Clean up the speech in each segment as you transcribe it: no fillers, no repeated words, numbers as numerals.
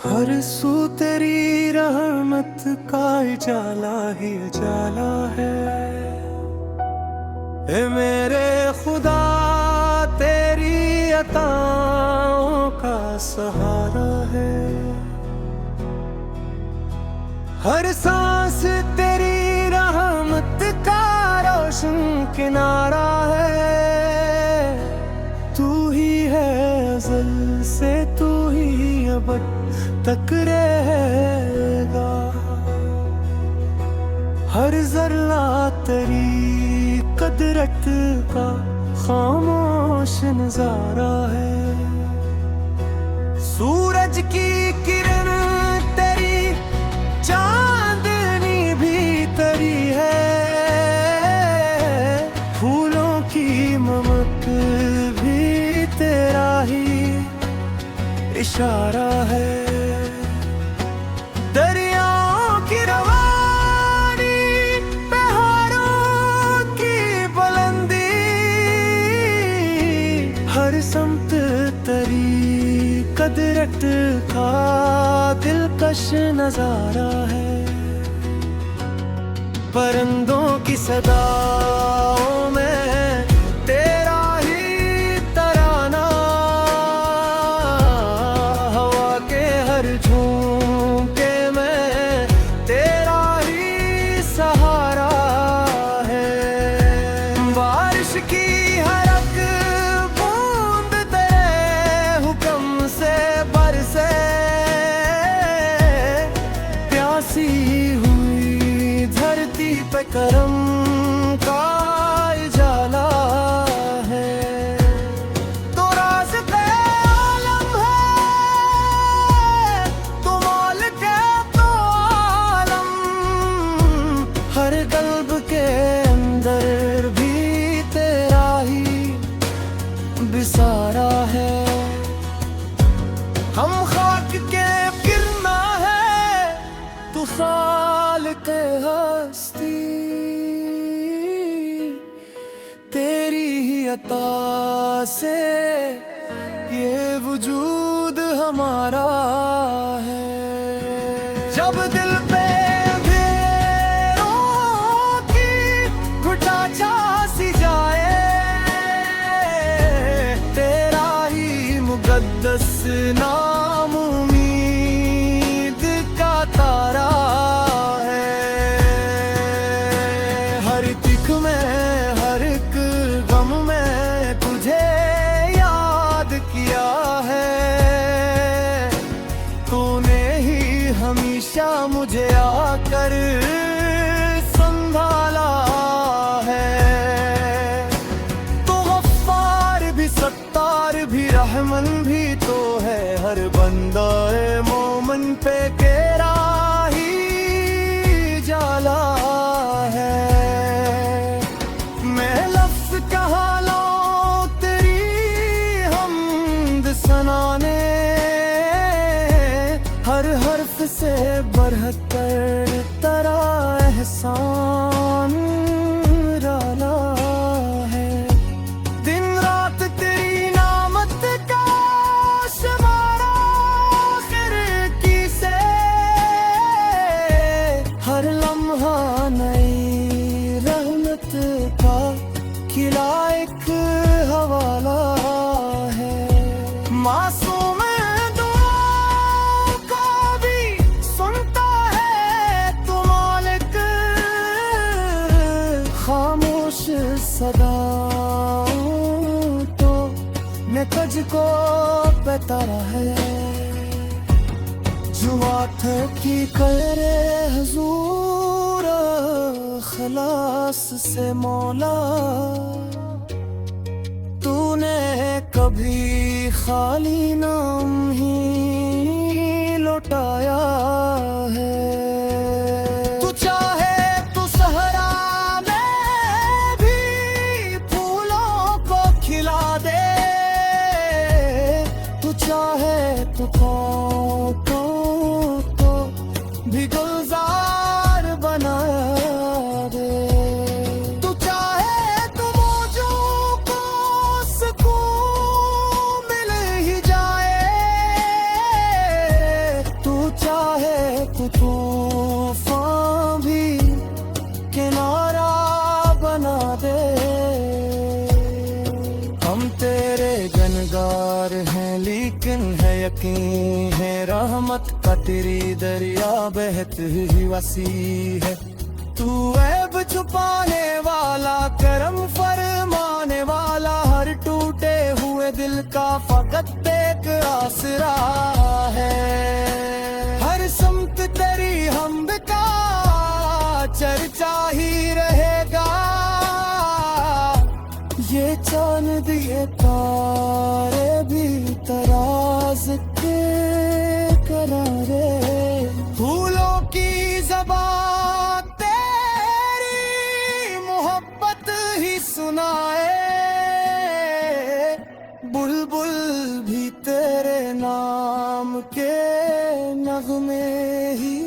हर सू तेरी रहमत का उजाला ही उजाला है। ए मेरे खुदा तेरी अताओं का सहारा है। हर सांस तेरी रहमत का रोशन किनारा है। तू ही है अज़ल से, तू ही अबद तक रहेगा। हर जर्रा तेरी कदरत का खामोश नजारा है। सूरज की किरण तेरी, चांदनी भी तेरी है। फूलों की ममक भी तेरा ही इशारा है। दरियाओं की रवानी, पहाड़ों की बुलंदी, हर समत तेरी कदरत का दिलकश नजारा है। परिंदों की सदाओं में तेरा ही तराना, हवा के हर झोंके में तेरा ही सहारा है। बारिश की हर एक बूंद तेरे हुक्म से बरसे। प्यासी हुई धरती पे करम का उजाला है। तो राज़-ए आलम है, तो मालिक तो आलम। हर कल्ब के अंदर भी तेरा ही बिसारा है। हम खाक के गिरना है, तू खालिक हस्ती। तेरी ही अता से ये वजूद हमारा है। जब दिल पे अंधेरों की घुटा सी जाए, तेरा ही मुक़द्दस नाम उम्मीद का तारा है। हर तिख में, हर एक गम में तुझे याद किया है। तूने ही हमेशा मुझे आकर संभाला है। तो गफ्फार भी, सत्तार भी, रहमन भी तो है। हर बंदा मोमन पे तेरा ही जाला है। मैं लफ्ज़ कहा लो तेरी हमद सनाने, हर हर्फ से बढ़कर तेरा एहसान निराला है। दिन रात तेरी नामत का शुमारा खिड़की से, हर लम्हा नई रहमत का खिला एक हवाला है। मासूम दुआओं को भी सुनता है तू मालिक। खामोश सदाओं तो मैं तुझको बेतारा है। जुआ की करे हुजूर खलास से मौला। तूने कभी खाली नाम ही लौटाया है। तू चाहे तो सहरा में भी फूलों को खिला दे। तू चाहे तो भी गुलजार बना दे। तू चाहे तो मौजों को सुकून मिल ही जाए। यकीन है रहमत का तेरी दरिया बहती वसी है। तू ऐब छुपाने वाला करम फरमाने वाला हर टूटे हुए दिल का फकत एक आसरा है। हर समत तेरी हमद का चर्चा ही रहेगा। ये चांद ये तारे भी तराज के करारे। फूलों की ज़बान तेरी मोहब्बत ही सुनाए। बुलबुल भी तेरे नाम के नगमे ही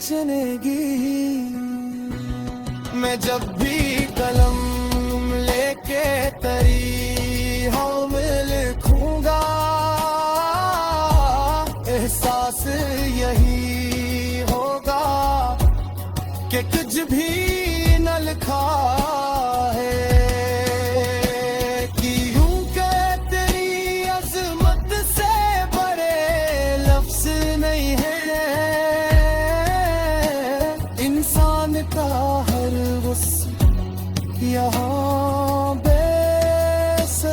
चलेगी। मैं जब भी कलम लेके तेरी हम लिखूंगा, एहसास यही होगा कि कुछ भी न लिखा है। कि यूं के तेरी अजमत से बड़े लफ्ज नहीं है। इंसान का हर वस्फ यहाँ बेसरूपा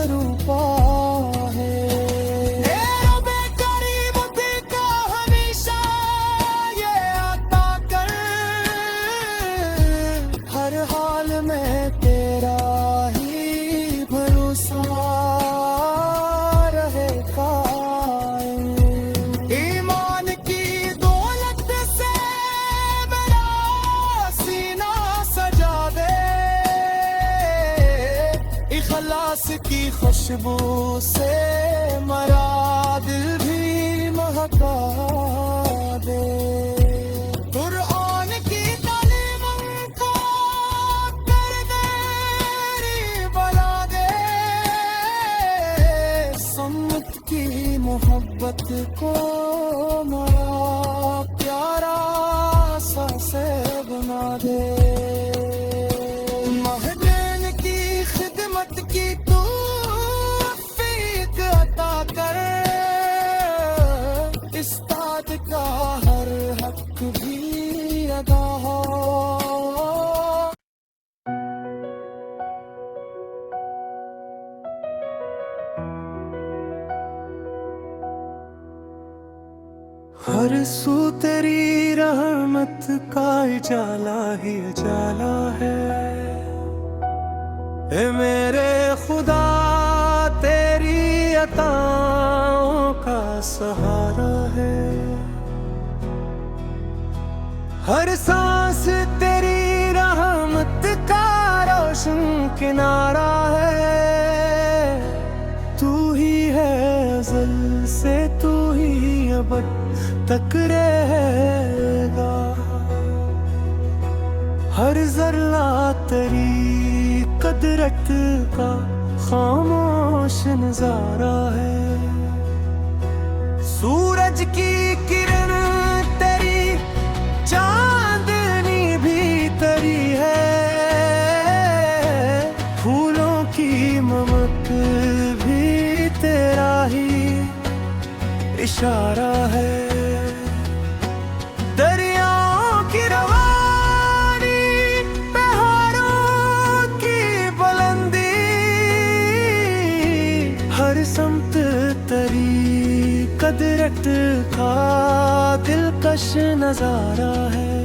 है। रब्बे करीम का हमेशा ये अता कर। हर हाल में तेरा ही भरोसा रहे कायम। ईमान की दौलत से मेरा सीना सजा दे। इखलास की खुशबू से मरा दिल भी महका दे। कुरान की तालीम को कर देरी बना दे। सम्मत की मोहब्बत को मरा प्यारा सा से बना दे। महदेन की खिदमत की तू फीक अता कर। इस्ताद का हर हक भी अदा हो। हर सू तेरी रहमत का उजाला ही उजाला है। ए मेरे खुदा तेरी अताओं का सहारा है। हर सांस तेरी रहमत का रोशन किनारा है। तू ही है अज़ल से तू ही अबद तक रहेगा। हर जर्रा तेरी कदरत का खामोश नजारा है। सूरज की किरण तेरी चांदनी भी तेरी है। फूलों की ममक भी तेरा ही इशारा है। दरियाओं की रवानी पहाड़ों की बुलंदी। हर समत तेरी कदरत का दिलकश नजारा है।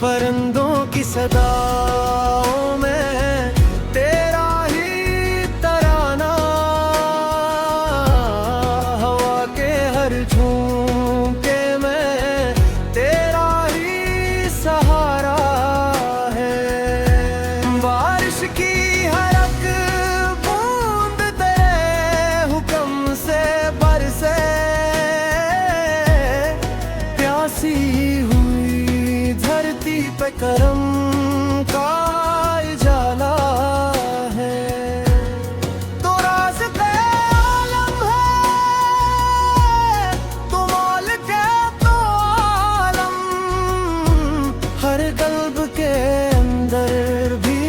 परिंदों की सदाओं में तेरा ही तराना। हवा के हर झोंके में तेरा ही सहारा है। बारिश की हर एक बूंद तेरे हुक्म से बरसे। प्यासी हुई धरती पे करम का उजाला है। तो राज़-ए आलम है, तो मालिक तो आलम। हर कल्ब के अंदर भी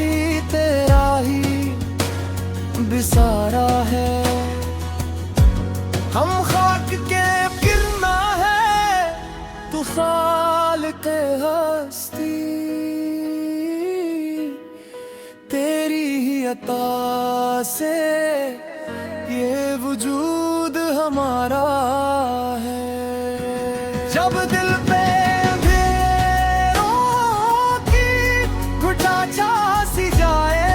तेरा ही बिसारा है। अता से ये वजूद हमारा है। जब दिल पे अंधेरों की घुटा सी जाए,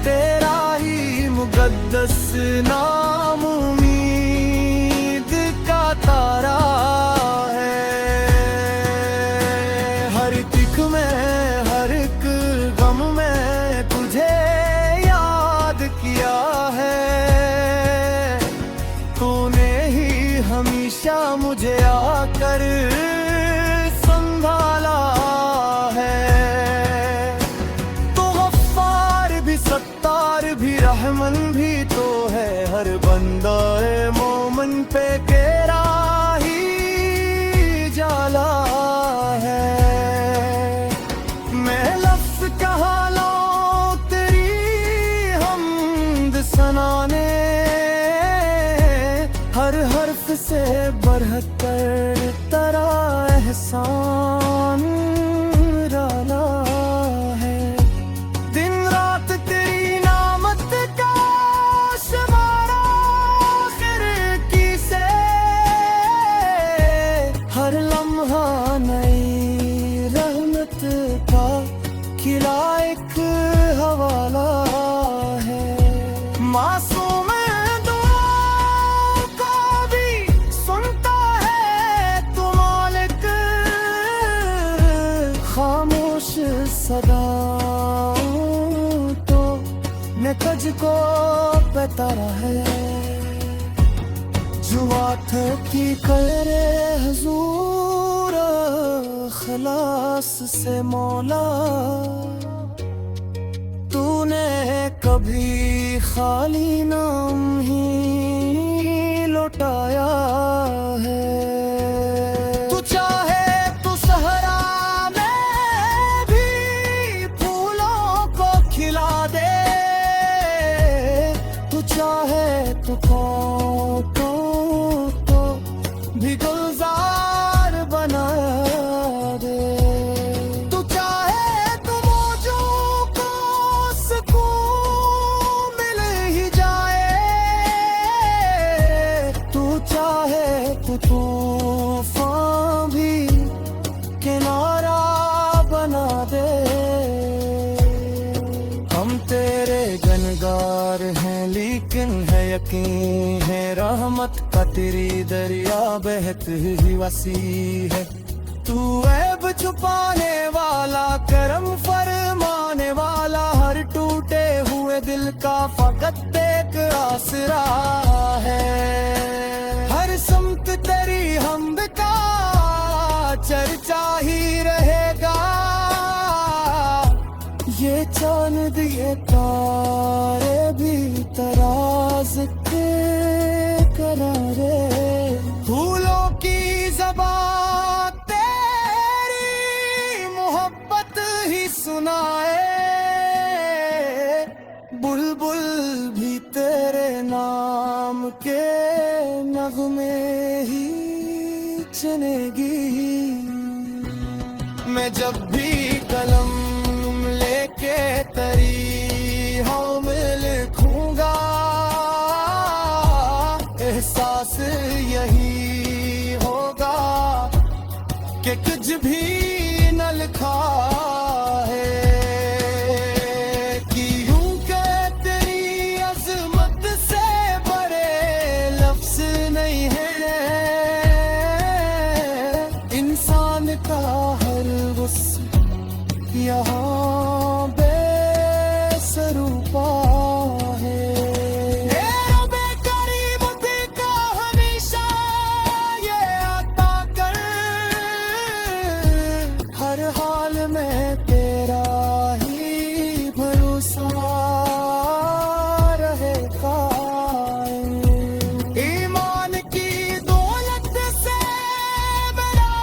तेरा ही मुकद्दस नाम उम्मीद का तारा है। हर तिख में, हर एक गम में तुझे याद किया है। तूने ही हमेशा मुझे आकर संभाला है। तो गफ्फार भी, सत्तार भी, रहमन भी तो है। हर बंदा मोमन पे तेरा ही जाला है। मैं लफ्ज़ कहा लाऊं तेरी हमद सनाने, हर हर्फ से बढ़कर तेरा एहसान निराला है। दिन रात तेरी नामत का शुमारा खिरकी से, हर लम्हा नई रहमत का खिला एक हवाला है। मासूम दुआओं को भी सुनता है तू मालिक, खामोश सदाओं तो ने तुझको बेतारा है। जुआ थे की करे हुजूर खलास से मौला, तूने कभी खाली नाम ही लौटाया है। तू चाहे तो सहरा में भी फूलों को खिला दे, तू चाहे तो भी गुलजार बना दे। तू चाहे तो मौजों को सुकून मिल ही जाए, तू चाहे तो तूफान भी किनारा बना दे। हम तेरे गनगार हैं लेकिन है यकीन है रहमत का तेरी दरिया बहती ही वसी है। तू ऐब छुपाने वाला, करम फरमाने वाला, हर टूटे हुए दिल का फकत एक आसरा है। हर समत तेरी हमद का चर्चा ही रहेगा। ये चांद ये तारे भी तराज के करारे, फूलों की ज़बान तेरी मोहब्बत ही सुनाए। बुलबुल भी तेरे नाम के नगमे ही चुनेगी। मैं जब भी कलम लेके तेरी हम लिखूंगा, एहसास यही होगा कि कुछ भी न लिखा है। कि यूं के तेरी अजमत से बड़े लफ्ज़ नहीं है। इंसान का हर गुस्सा यहाँ बेसरूपा है। हर हाल में तेरा ही भरोसा रहे कायम। ईमान की दौलत से मेरा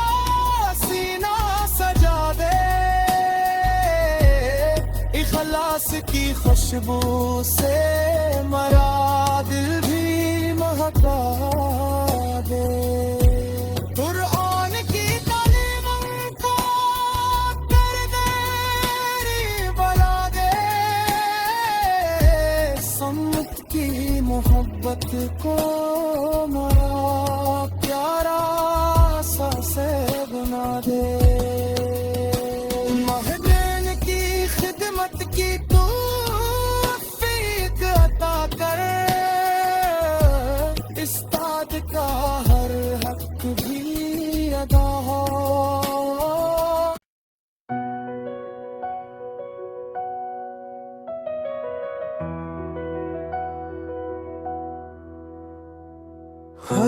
सीना सजा दे, इखलास की खुशबू से मरा दिल भी महका दे। कुरान की तालीम को कर दे बला दे,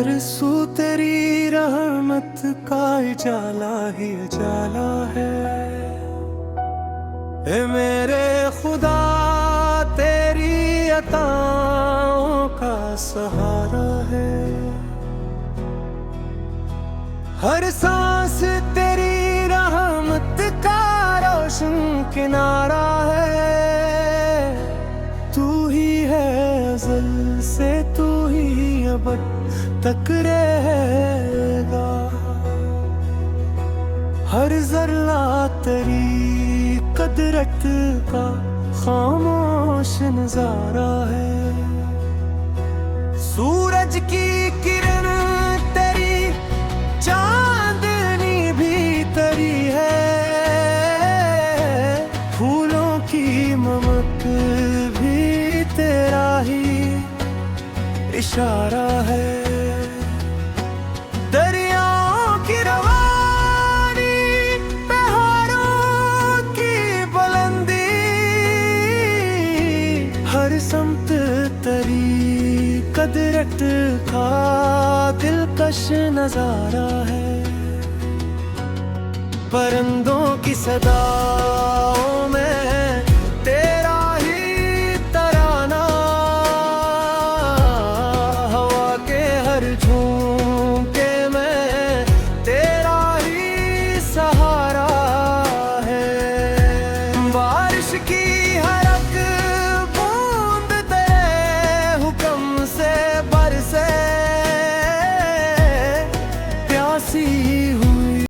हर सू तेरी रहमत का उजाला ही उजाला है। ए मेरे खुदा तेरी अताओं का सहारा है। हर सांस तेरी रहमत का रोशन किनारा है। तू ही है अज़ल से, तू ही अबद तक रहेगा। हर जर्रा तेरी कदरत का खामोश नजारा है। सूरज की किरण तेरी, चांदनी भी तेरी है। फूलों की महक भी तेरा ही इशारा है। दरियाओं की रवानी, पहाड़ों की बुलंदी, हर समत तेरी कदरत का दिलकश नजारा है। परिंदों की सदा